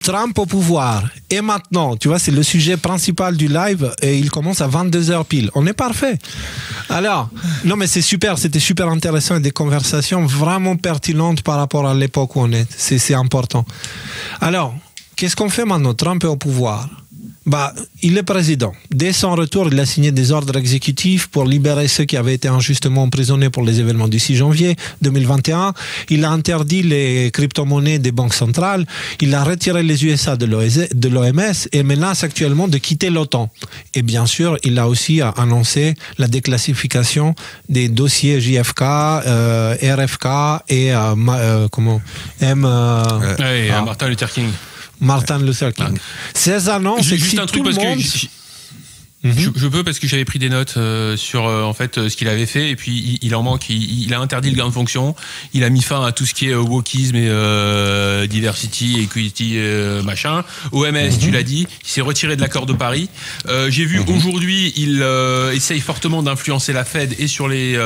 Trump au pouvoir. Et maintenant, tu vois, c'est le sujet principal du live et il commence à 22h pile. On est parfait. Alors, non mais c'est super, c'était super intéressant et des conversations vraiment pertinentes par rapport à l'époque où on est. C'est important. Alors, qu'est-ce qu'on fait maintenant? Trump est au pouvoir. Il est président. Dès son retour, il a signé des ordres exécutifs pour libérer ceux qui avaient été injustement emprisonnés pour les événements du 6 janvier 2021. Il a interdit les crypto-monnaies des banques centrales. Il a retiré les USA de l'OMS et menace actuellement de quitter l'OTAN. Et bien sûr, il a aussi annoncé la déclassification des dossiers JFK, RFK et Martin Luther King. Martin Luther King. Ces annonces, c'est juste un truc parce monde... que je peux parce que j'avais pris des notes sur en fait ce qu'il avait fait et puis il en manque. Il a interdit le gain de fonction. Il a mis fin à tout ce qui est wokisme et diversity, equity, machin. OMS, tu l'as dit. Il s'est retiré de l'accord de Paris. J'ai vu aujourd'hui, il essaye fortement d'influencer la Fed et sur les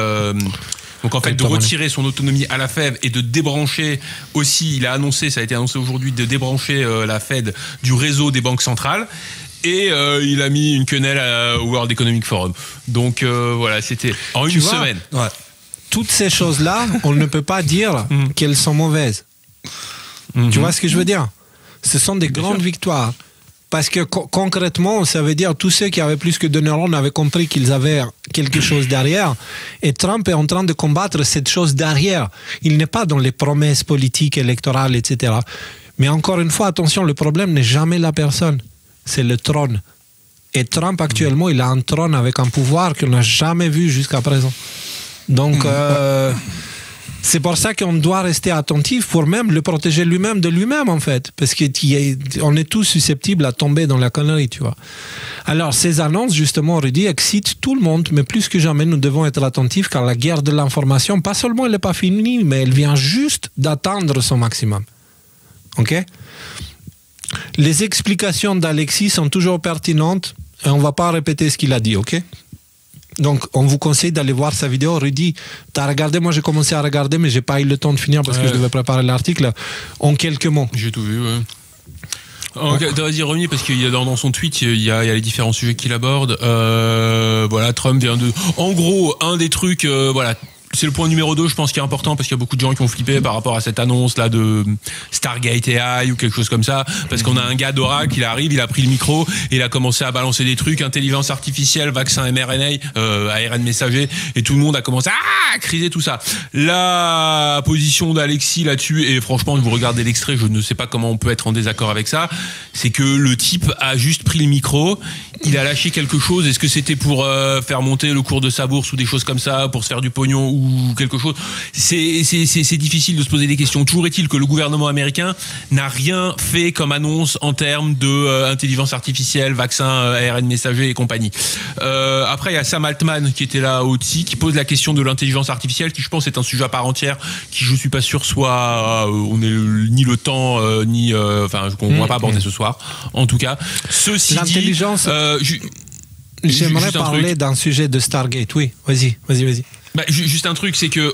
donc en fait de retirer son autonomie à la Fed et de débrancher aussi, il a annoncé, ça a été annoncé aujourd'hui, de débrancher la Fed du réseau des banques centrales. Et il a mis une quenelle au World Economic Forum. Donc voilà, c'était en une semaine. Ouais. Toutes ces choses-là, on ne peut pas dire qu'elles sont mauvaises. Tu vois ce que je veux dire? Ce sont des grandes victoires. Parce que concrètement, ça veut dire tous ceux qui avaient plus que 2 neurones avaient compris qu'ils avaient quelque chose derrière. Et Trump est en train de combattre cette chose derrière. Il n'est pas dans les promesses politiques, électorales, etc. Mais encore une fois, attention, le problème n'est jamais la personne. C'est le trône. Et Trump, actuellement, il a un trône avec un pouvoir qu'on n'a jamais vu jusqu'à présent. Donc, c'est pour ça qu'on doit rester attentif pour même le protéger lui-même de lui-même, en fait. Parce qu'on est tous susceptibles à tomber dans la connerie, tu vois. Alors, ces annonces, justement, Rudy, excitent tout le monde, mais plus que jamais, nous devons être attentifs car la guerre de l'information, pas seulement elle n'est pas finie, mais elle vient juste d'atteindre son maximum. OK? Les explications d'Alexis sont toujours pertinentes et on ne va pas répéter ce qu'il a dit, ok? Donc, on vous conseille d'aller voir sa vidéo. Rudy, tu as regardé, moi j'ai commencé à regarder, mais j'ai pas eu le temps de finir parce que je devais préparer l'article. En quelques mots. J'ai tout vu, ouais. Vas-y, revenez, parce qu'il y a dans son tweet, il y a les différents sujets qu'il aborde. Voilà, Trump vient de... En gros, un des trucs, voilà... C'est le point numéro 2, je pense, qui est important parce qu'il y a beaucoup de gens qui ont flippé par rapport à cette annonce-là de Stargate AI ou quelque chose comme ça. Parce qu'on a un gars d'Oracle, il arrive, il a pris le micro et il a commencé à balancer des trucs, intelligence artificielle, vaccin mRNA, ARN messager, et tout le monde a commencé à criser tout ça. La position d'Alexis là-dessus, et franchement, vous regardez l'extrait, je ne sais pas comment on peut être en désaccord avec ça, c'est que le type a juste pris le micro, il a lâché quelque chose. Est-ce que c'était pour faire monter le cours de sa bourse ou des choses comme ça, pour se faire du pognon ou quelque chose? C'est difficile de se poser des questions. Toujours est-il que le gouvernement américain n'a rien fait comme annonce en termes de intelligence artificielle, vaccin, ARN messager et compagnie. Après, il y a Sam Altman qui était là aussi, qui pose la question de l'intelligence artificielle, qui je pense est un sujet à part entière, qui je suis pas sûr soit on est ni le temps ni enfin qu'on va pas aborder ce soir. En tout cas, ceci l'intelligence. J'aimerais parler d'un sujet de Stargate. Oui, vas-y. Bah, juste un truc, c'est que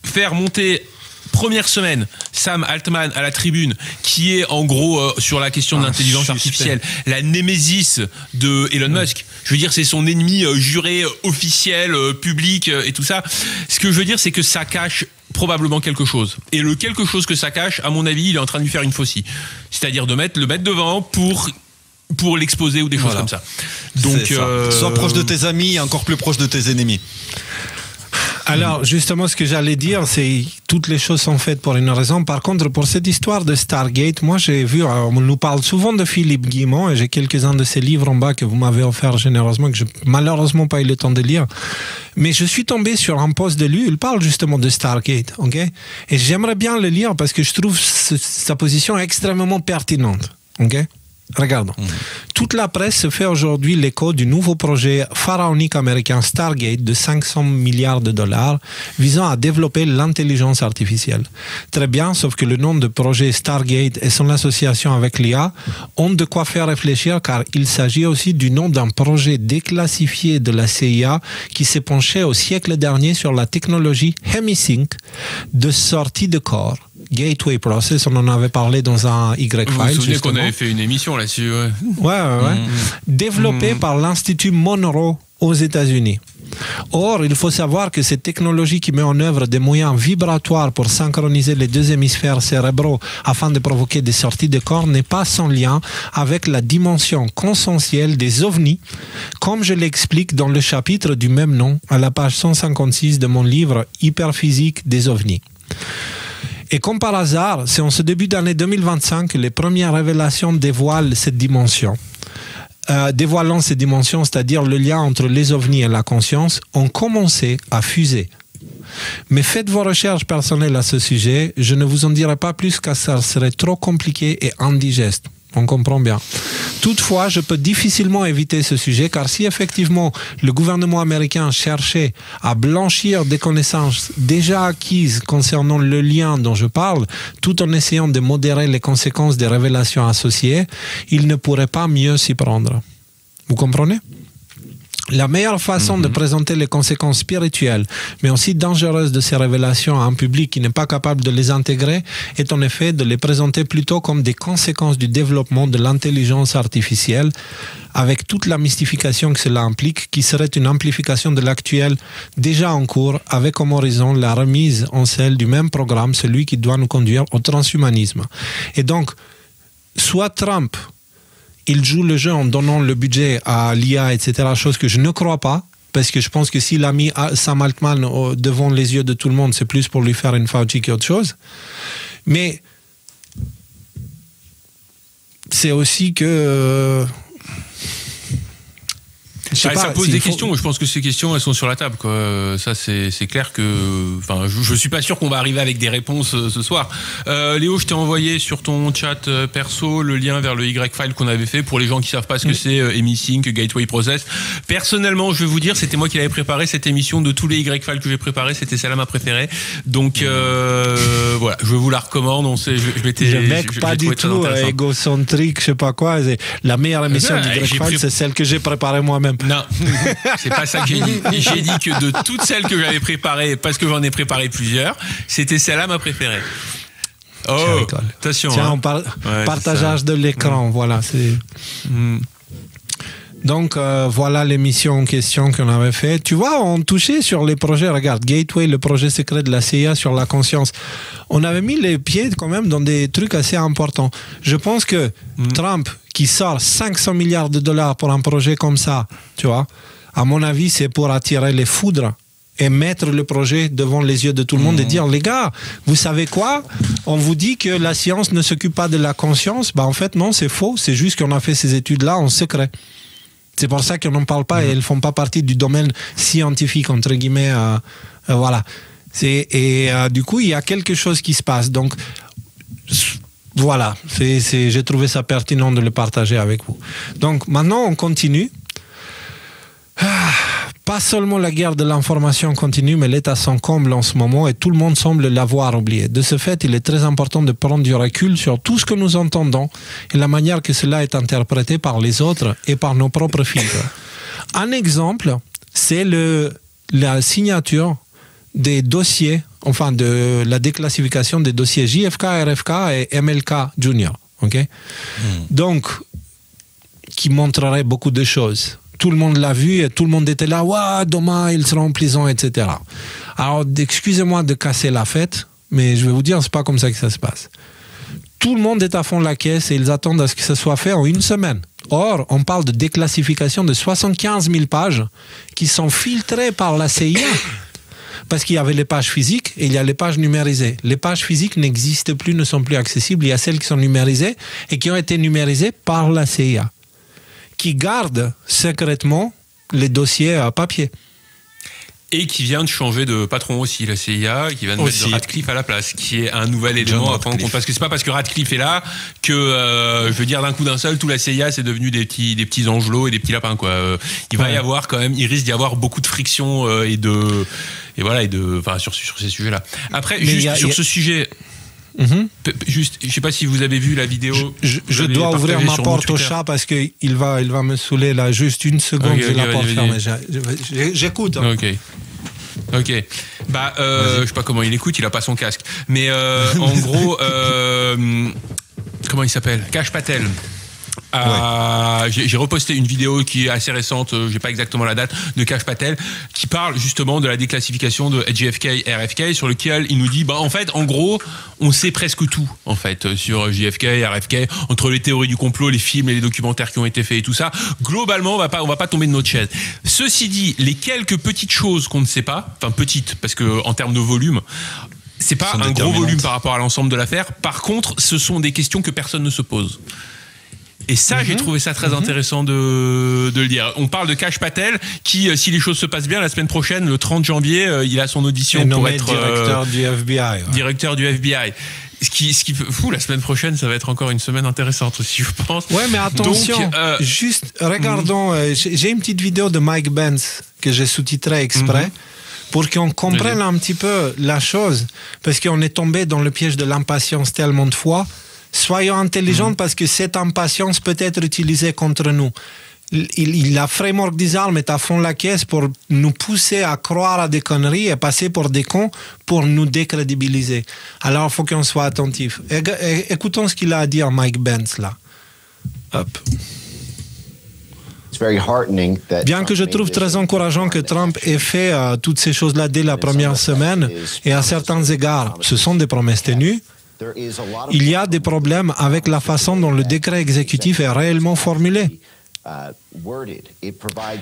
faire monter première semaine Sam Altman à la tribune, qui est en gros sur la question de l'intelligence artificielle, la némésis de Elon Musk. Je veux dire, c'est son ennemi juré, officiel, public et tout ça. Ce que je veux dire, c'est que ça cache probablement quelque chose. Et le quelque chose que ça cache, à mon avis, il est en train de lui faire une faucille. C'est-à-dire de le mettre devant pour l'exposer ou des choses comme ça. Donc, sois proche de tes amis et encore plus proche de tes ennemis. Alors, justement, ce que j'allais dire, c'est toutes les choses sont faites pour une raison. Par contre, pour cette histoire de Stargate, moi, j'ai vu, on nous parle souvent de Philippe Guillemot, et j'ai quelques-uns de ses livres en bas que vous m'avez offert généreusement, que je n'ai malheureusement pas eu le temps de lire. Mais je suis tombé sur un post de lui, il parle justement de Stargate, ok? Et j'aimerais bien le lire parce que je trouve sa position extrêmement pertinente, ok? Regardons. Toute la presse se fait aujourd'hui l'écho du nouveau projet pharaonique américain Stargate de 500 milliards de dollars visant à développer l'intelligence artificielle. Très bien, sauf que le nom de projet Stargate et son association avec l'IA ont de quoi faire réfléchir car il s'agit aussi du nom d'un projet déclassifié de la CIA qui s'est penché au siècle dernier sur la technologie HemiSync de sortie de corps. Gateway Process, on en avait parlé dans un Y-File. Vous vous souvenez qu'on avait fait une émission là-dessus, ouais. Développé par l'Institut Monroe aux États-Unis. Or, il faut savoir que cette technologie qui met en œuvre des moyens vibratoires pour synchroniser les deux hémisphères cérébraux afin de provoquer des sorties de corps n'est pas sans lien avec la dimension consensuelle des ovnis, comme je l'explique dans le chapitre du même nom à la page 156 de mon livre Hyperphysique des ovnis. Et comme par hasard, c'est en ce début d'année 2025 que les premières révélations dévoilent cette dimension. Dévoilant ces dimensions, c'est-à-dire le lien entre les ovnis et la conscience, ont commencé à fuser. Mais faites vos recherches personnelles à ce sujet, je ne vous en dirai pas plus car ça serait trop compliqué et indigeste. On comprend bien. Toutefois, je peux difficilement éviter ce sujet car si effectivement le gouvernement américain cherchait à blanchir des connaissances déjà acquises concernant le lien dont je parle, tout en essayant de modérer les conséquences des révélations associées, il ne pourrait pas mieux s'y prendre. Vous comprenez ? La meilleure façon de présenter les conséquences spirituelles, mais aussi dangereuses de ces révélations à un public qui n'est pas capable de les intégrer, est en effet de les présenter plutôt comme des conséquences du développement de l'intelligence artificielle, avec toute la mystification que cela implique, qui serait une amplification de l'actuel déjà en cours, avec comme horizon la remise en selle du même programme, celui qui doit nous conduire au transhumanisme. Et donc, soit Trump... il joue le jeu en donnant le budget à l'IA, etc., chose que je ne crois pas, parce que je pense que s'il a mis Sam Altman devant les yeux de tout le monde, c'est plus pour lui faire une Fauci qu'autre chose. Mais c'est aussi que... ça pose des questions. Je pense que ces questions, elles sont sur la table, quoi. Ça, c'est clair que. Enfin, je suis pas sûr qu'on va arriver avec des réponses ce soir. Léo, je t'ai envoyé sur ton chat perso le lien vers le Y-File qu'on avait fait pour les gens qui savent pas ce que c'est EmiSync, Gateway Process. Personnellement, je vais vous dire, c'était moi qui l'avais préparé cette émission. De tous les Y-Files que j'ai préparés, c'était celle-là ma préférée. Donc voilà, je vous la recommande. Je mec pas du tout égocentrique, je sais pas quoi. La meilleure émission du Y-File, c'est celle que j'ai préparée moi-même. Non, c'est pas ça que j'ai dit. J'ai dit que de toutes celles que j'avais préparées, parce que j'en ai préparé plusieurs, c'était celle-là ma préférée. Oh, attention. Tiens, partageage de l'écran, voilà. Donc, voilà l'émission en question qu'on avait fait. Tu vois, on touchait sur les projets. Regarde, Gateway, le projet secret de la CIA sur la conscience. On avait mis les pieds quand même dans des trucs assez importants. Je pense que Trump, qui sort 500 milliards de dollars pour un projet comme ça, tu vois, à mon avis, c'est pour attirer les foudres et mettre le projet devant les yeux de tout le monde et dire, les gars, vous savez quoi ? On vous dit que la science ne s'occupe pas de la conscience. En fait, non, c'est faux. C'est juste qu'on a fait ces études-là en secret. C'est pour ça qu'on n'en parle pas et elles ne font pas partie du domaine scientifique, entre guillemets. Voilà. Du coup, il y a quelque chose qui se passe. Donc, voilà. J'ai trouvé ça pertinent de le partager avec vous. Donc, maintenant, on continue. Pas seulement la guerre de l'information continue, mais l'État s'en comble en ce moment et tout le monde semble l'avoir oublié. De ce fait, il est très important de prendre du recul sur tout ce que nous entendons et la manière que cela est interprété par les autres et par nos propres filtres. Un exemple, c'est la signature des dossiers, enfin de la déclassification des dossiers JFK, RFK et MLK Junior. Okay? Donc, qui montrerait beaucoup de choses. Tout le monde l'a vu et tout le monde était là, ouais, demain ils seront en prison, etc. Alors, excusez-moi de casser la fête, mais je vais vous dire, c'est pas comme ça que ça se passe. Tout le monde est à fond de la caisse et ils attendent à ce que ça soit fait en une semaine. Or, on parle de déclassification de 75 000 pages qui sont filtrées par la CIA. Parce qu'il y avait les pages physiques et il y a les pages numérisées. Les pages physiques n'existent plus, ne sont plus accessibles. Il y a celles qui sont numérisées et qui ont été numérisées par la CIA, qui garde secrètement les dossiers à papier. Et qui vient de changer de patron aussi, la CIA, qui vient de mettre Radcliffe à la place, qui est un nouvel élément à prendre en compte. Parce que c'est pas parce que Radcliffe est là que, je veux dire, d'un coup d'un seul, tout la CIA, c'est devenu des petits angelots et des petits lapins, quoi. Il va y avoir quand même, il risque d'y avoir beaucoup de friction sur ces sujets-là. Après, sur ce sujet... Juste, je sais pas si vous avez vu la vidéo. Je dois ouvrir ma porte au chat parce qu'il va me saouler là. Juste une seconde, j'ai la porte fermée. J'écoute. Ok. Ok. Bah, je sais pas comment il écoute, il a pas son casque. Mais en gros, comment il s'appelle? Kash Patel. J'ai reposté une vidéo qui est assez récente, j'ai pas exactement la date, de Kash Patel, qui parle justement de la déclassification de JFK et RFK, sur lequel il nous dit, bah en fait, en gros, on sait presque tout, en fait, sur JFK et RFK, entre les théories du complot, les films et les documentaires qui ont été faits et tout ça. Globalement, on va pas tomber de notre chaise. Ceci dit, les quelques petites choses qu'on ne sait pas, enfin petites, parce que en termes de volume, c'est pas un gros volume par rapport à l'ensemble de l'affaire. Par contre, ce sont des questions que personne ne se pose. Et ça, j'ai trouvé ça très intéressant de le dire. On parle de Kash Patel, qui, si les choses se passent bien, la semaine prochaine, le 30 janvier, il a son audition pour être directeur du FBI. Directeur du FBI. Ce qui la semaine prochaine, ça va être encore une semaine intéressante aussi, je pense. Ouais, mais attention, donc, juste regardons, j'ai une petite vidéo de Mike Pence que j'ai sous-titrée exprès. Pour qu'on comprenne un petit peu la chose, parce qu'on est tombé dans le piège de l'impatience tellement de fois. Soyons intelligents parce que cette impatience peut être utilisée contre nous. La framework des armes est à fond la caisse pour nous pousser à croire à des conneries et passer pour des cons pour nous décrédibiliser. Alors il faut qu'on soit attentif. Écoutons ce qu'il a à dire Mike Pence là. Hop. Bien que je trouve très encourageant que Trump ait fait toutes ces choses-là dès la première semaine, et à certains égards, ce sont des promesses tenues, il y a des problèmes avec la façon dont le décret exécutif est réellement formulé.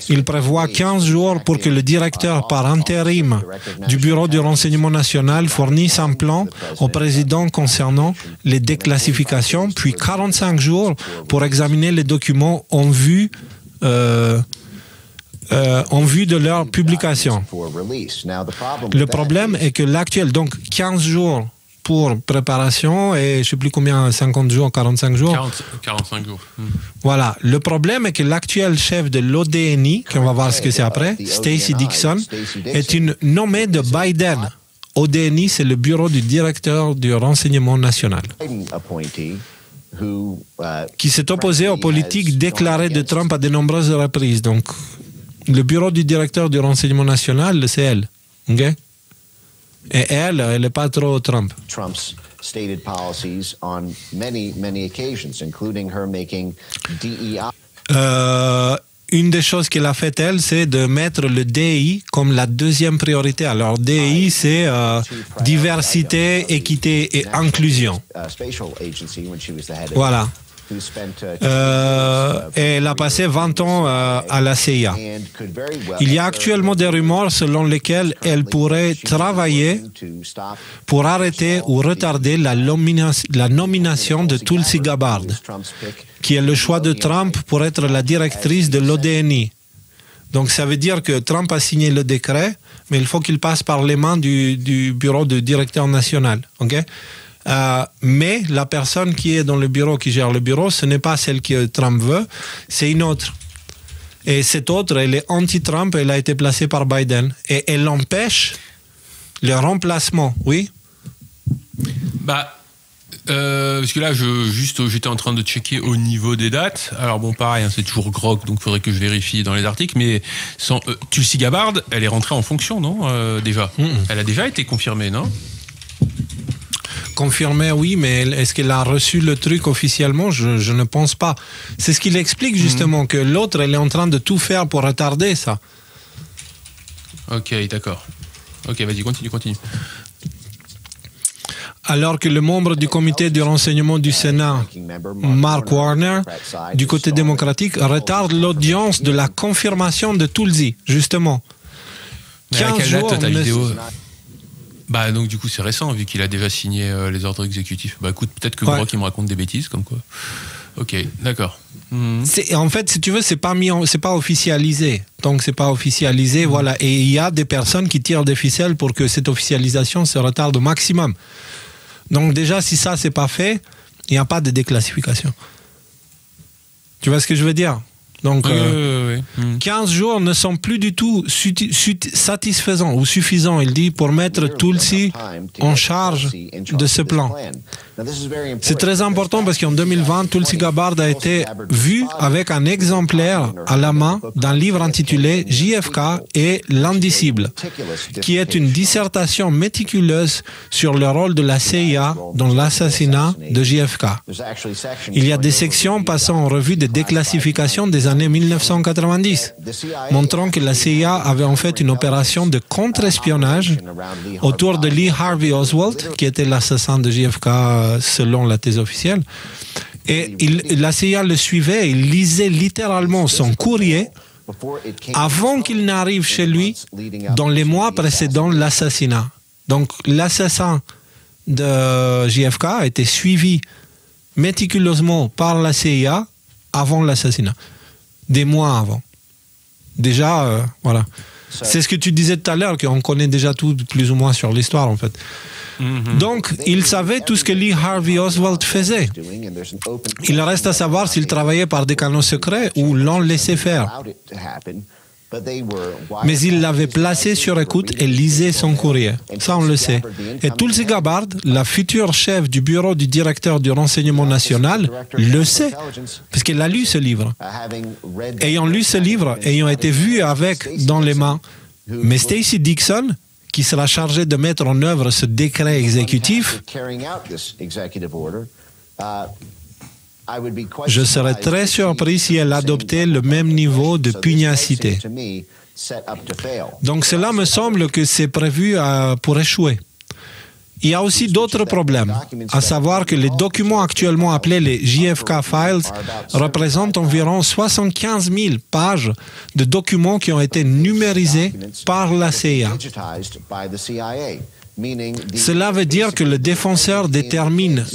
Il prévoit 15 jours pour que le directeur par intérim du Bureau du renseignement national fournisse un plan au président concernant les déclassifications, puis 45 jours pour examiner les documents en vue de leur publication. Le problème est que l'actuel, donc 15 jours pour préparation et je ne sais plus combien, 50 jours, 45 jours. 45 jours. Voilà. Le problème est que l'actuel chef de l'ODNI, qu'on va voir ce que c'est après, Stacey Dixon, est une nommée de Biden. ODNI, c'est le bureau du directeur du renseignement national, qui s'est opposé aux politiques déclarées de Trump à de nombreuses reprises. Donc, le bureau du directeur du renseignement national, c'est elle. Okay? Et elle n'est pas trop Trump. Trump's stated policies on many occasions, including her making DEI. Une des choses qu'elle a faites, elle, c'est de mettre le DI comme la deuxième priorité. Alors, DI, c'est diversité, équité et inclusion. Voilà. Elle a passé 20 ans à la CIA. Il y a actuellement des rumeurs selon lesquelles elle pourrait travailler pour arrêter ou retarder la nomination de Tulsi Gabbard, qui est le choix de Trump pour être la directrice de l'ODNI. Donc ça veut dire que Trump a signé le décret, mais il faut qu'il passe par les mains du bureau du directeur national. Okay? Mais la personne qui est dans le bureau, qui gère le bureau, ce n'est pas celle que Trump veut, c'est une autre. Et cette autre, elle est anti-Trump, elle a été placée par Biden. Et elle empêche le remplacement, oui? Bah, parce que là, j'étais en train de checker au niveau des dates. Alors bon, pareil, hein, c'est toujours grog, donc il faudrait que je vérifie dans les articles. Mais Tulsi Gabbard, elle est rentrée en fonction, non déjà. Elle a déjà été confirmée, non? Confirmé, oui, mais est-ce qu'elle a reçu le truc officiellement? Je ne pense pas. C'est ce qu'il explique justement, que l'autre, elle est en train de tout faire pour retarder ça. Ok, d'accord. Ok, vas-y, continue. Alors que le membre du comité du renseignement du Sénat, Mark Warner, du côté démocratique, retarde l'audience de la confirmation de Tulsi, justement. Mais à quelle date ta vidéo? Bah donc du coup c'est récent vu qu'il a déjà signé les ordres exécutifs. Bah écoute, peut-être que Brock il me raconte des bêtises comme quoi. Ok, d'accord. En fait, si tu veux, c'est pas officialisé. Donc c'est pas officialisé, voilà. Et il y a des personnes qui tirent des ficelles pour que cette officialisation se retarde au maximum. Donc déjà, si ça c'est pas fait, il n'y a pas de déclassification. Tu vois ce que je veux dire? Donc, 15 jours ne sont plus du tout satisfaisants ou suffisants, il dit, pour mettre Tulsi en charge de ce plan. C'est très important parce qu'en 2020, Tulsi Gabbard a été vue avec un exemplaire à la main d'un livre intitulé JFK et l'indicible, qui est une dissertation méticuleuse sur le rôle de la CIA dans l'assassinat de JFK. Il y a des sections passant en revue des déclassifications des années 1990, montrant que la CIA avait en fait une opération de contre-espionnage autour de Lee Harvey Oswald, qui était l'assassin de JFK selon la thèse officielle. Et la CIA le suivait, il lisait littéralement son courrier avant qu'il n'arrive chez lui dans les mois précédant l'assassinat. Donc l'assassin de JFK a été suivi méticuleusement par la CIA avant l'assassinat, des mois avant. Déjà, voilà. C'est ce que tu disais tout à l'heure, qu'on connaît déjà tout plus ou moins sur l'histoire en fait. Donc, il savait tout ce que Lee Harvey Oswald faisait. Il reste à savoir s'il travaillait par des canaux secrets ou l'on laissait faire. Mais il l'avait placé sur écoute et lisait son courrier. Ça, on le sait. Et Tulsi Gabbard, la future chef du bureau du directeur du renseignement national, le sait, parce qu'elle a lu ce livre. Ayant lu ce livre, ayant été vue avec dans les mains, mais Stacey Dixon, qui sera chargée de mettre en œuvre ce décret exécutif, je serais très surpris si elle adoptait le même niveau de pugnacité. Donc cela me semble que c'est prévu pour échouer. Il y a aussi d'autres problèmes, à savoir que les documents actuellement appelés les JFK Files représentent environ 75 000 pages de documents qui ont été numérisés par la CIA. Cela veut dire que le défendeur détermine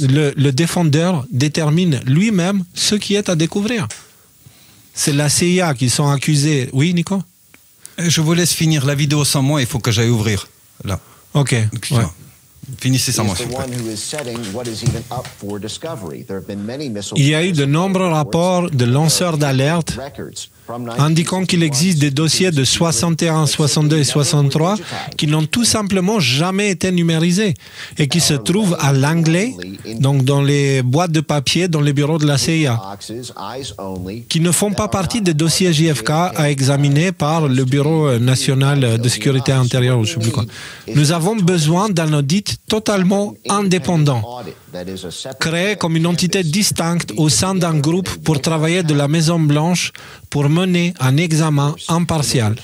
lui-même ce qui est à découvrir. C'est la CIA qui sont accusés. Oui, Nico? Je vous laisse finir la vidéo sans moi, il faut que j'aille ouvrir. Là. Ok. Ouais. Finissez sans moi, s'il vous plaît. Il y a eu de nombreux rapports de lanceurs d'alerte indiquant qu'il existe des dossiers de 61, 62 et 63 qui n'ont tout simplement jamais été numérisés et qui se trouvent à Langley, donc dans les boîtes de papier dans les bureaux de la CIA, qui ne font pas partie des dossiers JFK à examiner par le Bureau national de sécurité intérieure ou je ne sais plus quoi. Nous avons besoin d'un audit totalement indépendant, créé comme une entité distincte au sein d'un groupe pour travailler de la Maison-Blanche pour mener un examen impartial.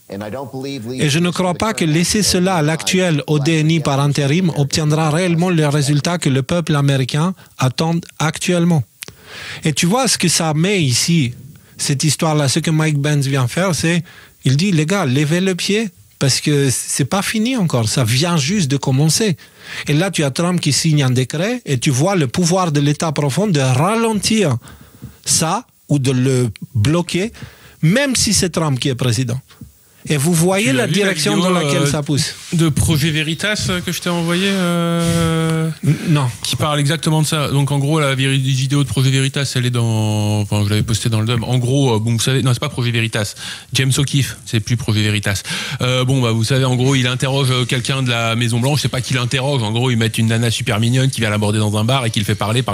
Et je ne crois pas que laisser cela à l'actuel ODNI par intérim obtiendra réellement les résultats que le peuple américain attend actuellement. Et tu vois ce que ça met ici, cette histoire-là, ce que Mike Pence vient faire, c'est, il dit, les gars, levez le pied, parce que c'est pas fini encore, ça vient juste de commencer. Et là, tu as Trump qui signe un décret et tu vois le pouvoir de l'État profond de ralentir ça ou de le bloquer, même si c'est Trump qui est président. Et vous voyez la direction dans laquelle ça pousse. De Projet Veritas que je t'ai envoyé Non. Qui parle exactement de ça. Donc en gros, la vidéo de Projet Veritas, elle est dans... Enfin, je l'avais postée dans le DOM. En gros, bon, vous savez... Non, c'est pas Projet Veritas. James O'Keefe, c'est plus Projet Veritas. Vous savez, en gros, il interroge quelqu'un de la Maison-Blanche. C'est pas qu'il interroge. En gros, ils mettent une nana super mignonne qui vient l'aborder dans un bar et qui le fait parler.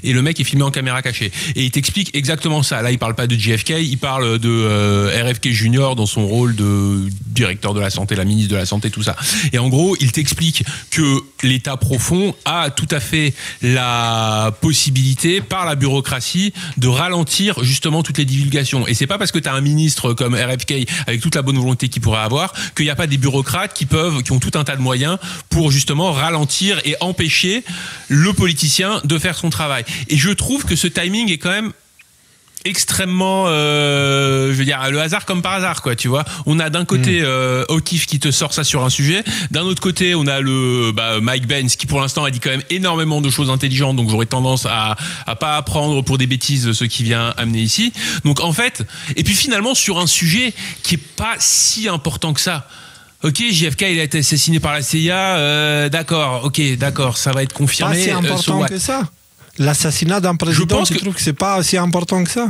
Et le mec est filmé en caméra cachée. Et il t'explique exactement ça. Là, il parle pas de JFK, il parle de RFK Jr. dans son rôle de directeur de la santé, la ministre de la santé, tout ça. Et en gros, il t'explique que l'État profond a tout à fait la possibilité, par la bureaucratie, de ralentir justement toutes les divulgations. Et c'est pas parce que tu as un ministre comme RFK, avec toute la bonne volonté qu'il pourrait avoir, qu'il n'y a pas des bureaucrates qui ont tout un tas de moyens pour justement ralentir et empêcher le politicien de faire son travail. Et je trouve que ce timing est quand même extrêmement je veux dire, le hasard comme par hasard, quoi, tu vois. On a d'un côté O'Keefe qui te sort ça sur un sujet, d'un autre côté on a le Mike Pence qui pour l'instant a dit quand même énormément de choses intelligentes, donc j'aurais tendance à pas prendre pour des bêtises ce qui vient amener ici. Donc en fait, et puis finalement sur un sujet qui est pas si important que ça. Ok, JFK il a été assassiné par la CIA, d'accord, ça va être confirmé. Pas si important que ça. l'assassinat d'un président, je trouve que c'est pas aussi important que ça.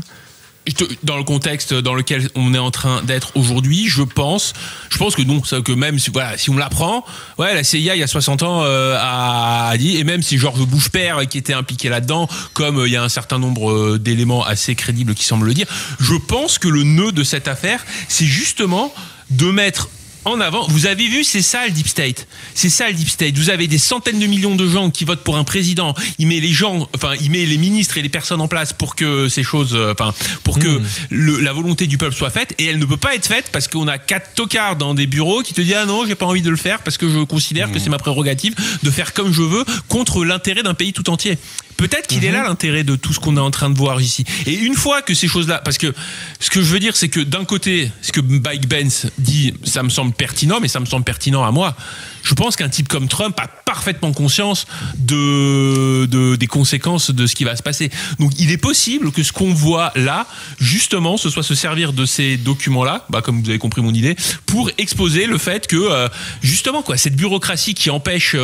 Dans le contexte dans lequel on est en train d'être aujourd'hui, je pense que non, que même si on l'apprend, la CIA il y a 60 ans a dit, et même si Georges Bush père qui était impliqué là-dedans, comme il y a un certain nombre d'éléments assez crédibles qui semblent le dire, je pense que le nœud de cette affaire, c'est justement de mettre en avant, vous avez vu, c'est ça le deep state. C'est ça le deep state. Vous avez des centaines de millions de gens qui votent pour un président. Il met les ministres et les personnes en place pour que ces choses, pour que la volonté du peuple soit faite. Et elle ne peut pas être faite parce qu'on a 4 tocards dans des bureaux qui te disent ah non, j'ai pas envie de le faire parce que je considère que c'est ma prérogative de faire comme je veux contre l'intérêt d'un pays tout entier. Peut-être qu'il est là l'intérêt de tout ce qu'on est en train de voir ici. Et une fois que ces choses-là, parce que ce que je veux dire, c'est que d'un côté, ce que Mike Pence dit, ça me semble pertinent, mais ça me semble pertinent à moi. Je pense qu'un type comme Trump a parfaitement conscience des conséquences de ce qui va se passer. Donc il est possible que ce qu'on voit là, justement, ce soit se servir de ces documents-là, comme vous avez compris mon idée, pour exposer le fait que, justement, cette bureaucratie qui empêche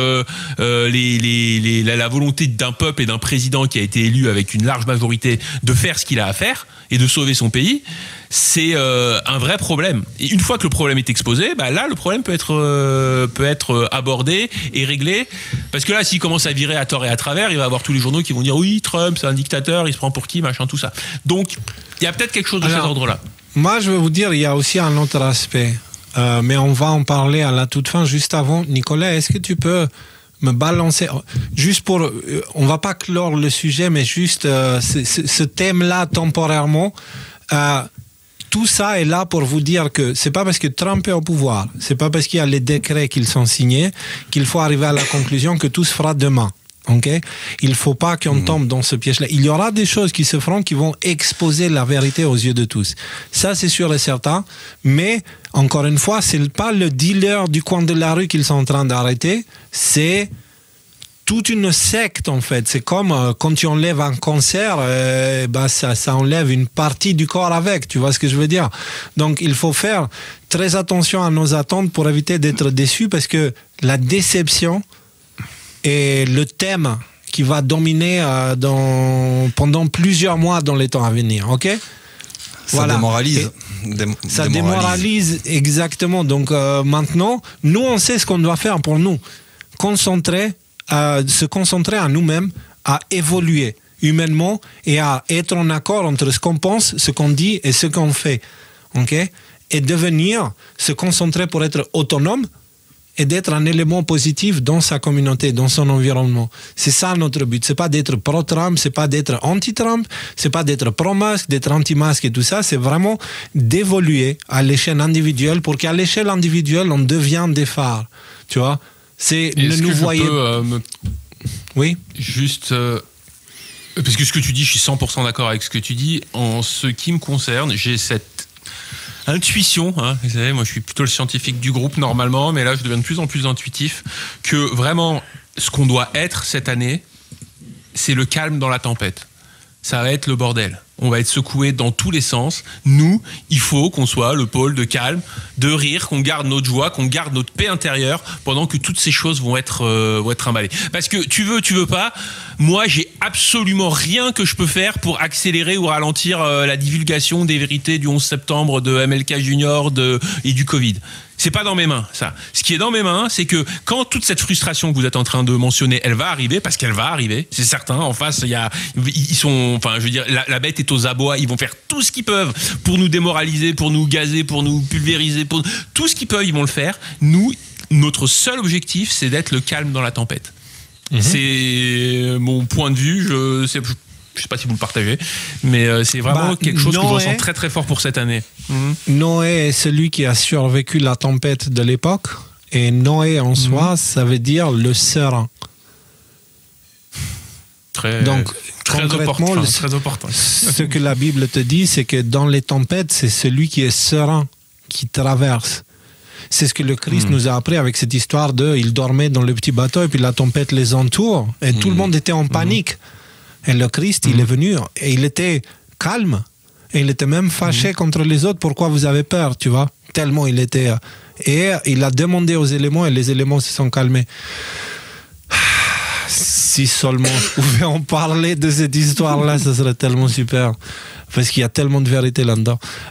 la volonté d'un peuple et d'un président qui a été élu avec une large majorité de faire ce qu'il a à faire et de sauver son pays, c'est un vrai problème. Et une fois que le problème est exposé, là, le problème peut être abordé et réglé. Parce que là, s'il commence à virer à tort et à travers, il va y avoir tous les journaux qui vont dire oui, Trump, c'est un dictateur, il se prend pour qui, machin, tout ça. Donc, il y a peut-être quelque chose de cet ordre-là. Moi, je vais vous dire, il y a aussi un autre aspect. Mais on va en parler à la toute fin. Juste avant, Nicolas, est-ce que tu peux me balancer, juste pour, on va pas clore le sujet, mais juste ce thème-là temporairement, tout ça est là pour vous dire que c'est pas parce que Trump est au pouvoir, c'est pas parce qu'il y a les décrets qui sont signés qu'il faut arriver à la conclusion que tout se fera demain. Okay? Il ne faut pas qu'on tombe dans ce piège-là. Il y aura des choses qui se feront qui vont exposer la vérité aux yeux de tous. Ça, c'est sûr et certain. Mais, encore une fois, ce n'est pas le dealer du coin de la rue qu'ils sont en train d'arrêter. C'est toute une secte, en fait. C'est comme quand tu enlèves un cancer, ça enlève une partie du corps avec. Tu vois ce que je veux dire? Donc, il faut faire très attention à nos attentes pour éviter d'être déçus parce que la déception est le thème qui va dominer pendant plusieurs mois dans les temps à venir, ok? Ça démoralise. Ça démoralise, exactement. Donc maintenant, nous, on sait ce qu'on doit faire pour nous. Se concentrer à nous-mêmes, à évoluer humainement et à être en accord entre ce qu'on pense, ce qu'on dit et ce qu'on fait, ok? Et se concentrer pour être autonome et d'être un élément positif dans sa communauté, dans son environnement. C'est ça notre but. C'est pas d'être pro-Trump, c'est pas d'être anti-Trump, c'est pas d'être pro-masque, d'être anti-masque et tout ça. C'est vraiment d'évoluer à l'échelle individuelle pour qu'à l'échelle individuelle, on devienne des phares. Tu vois? C'est ne nous voyez. Oui. Juste. Parce que ce que tu dis, je suis 100% d'accord avec ce que tu dis. En ce qui me concerne, j'ai cette intuition, vous savez, moi je suis plutôt le scientifique du groupe normalement, mais là je deviens de plus en plus intuitif, que vraiment ce qu'on doit être cette année, c'est le calme dans la tempête. Ça va être le bordel. On va être secoué dans tous les sens. Nous, il faut qu'on soit le pôle de calme, de rire, qu'on garde notre joie, qu'on garde notre paix intérieure pendant que toutes ces choses vont être emballées. Parce que tu veux pas, moi j'ai absolument rien que je peux faire pour accélérer ou ralentir la divulgation des vérités du 11 septembre de MLK Junior et du Covid. C'est pas dans mes mains, ça. Ce qui est dans mes mains, c'est que quand toute cette frustration que vous êtes en train de mentionner, elle va arriver, parce qu'elle va arriver, c'est certain. En face, la bête est aux abois. Ils vont faire tout ce qu'ils peuvent pour nous démoraliser, pour nous gazer, pour nous pulvériser, tout ce qu'ils peuvent, ils vont le faire. Nous, notre seul objectif, c'est d'être le calme dans la tempête. C'est mon point de vue. Je sais pas si vous le partagez, mais c'est vraiment quelque chose que je ressens très très fort pour cette année. Noé est celui qui a survécu la tempête de l'époque, et Noé en soi, ça veut dire le serein. Donc, très opportun. Ce que la Bible te dit, c'est que dans les tempêtes, c'est celui qui est serein qui traverse. C'est ce que le Christ nous a appris avec cette histoire il dormait dans le petit bateau et puis la tempête les entoure et tout le monde était en panique. Et le Christ, il est venu et il était calme. Et il était même fâché contre les autres. Pourquoi vous avez peur, tu vois? Tellement il était... Et il a demandé aux éléments et les éléments se sont calmés. Si seulement je pouvais en parler de cette histoire-là, ça serait tellement super. Parce qu'il y a tellement de vérité là-dedans.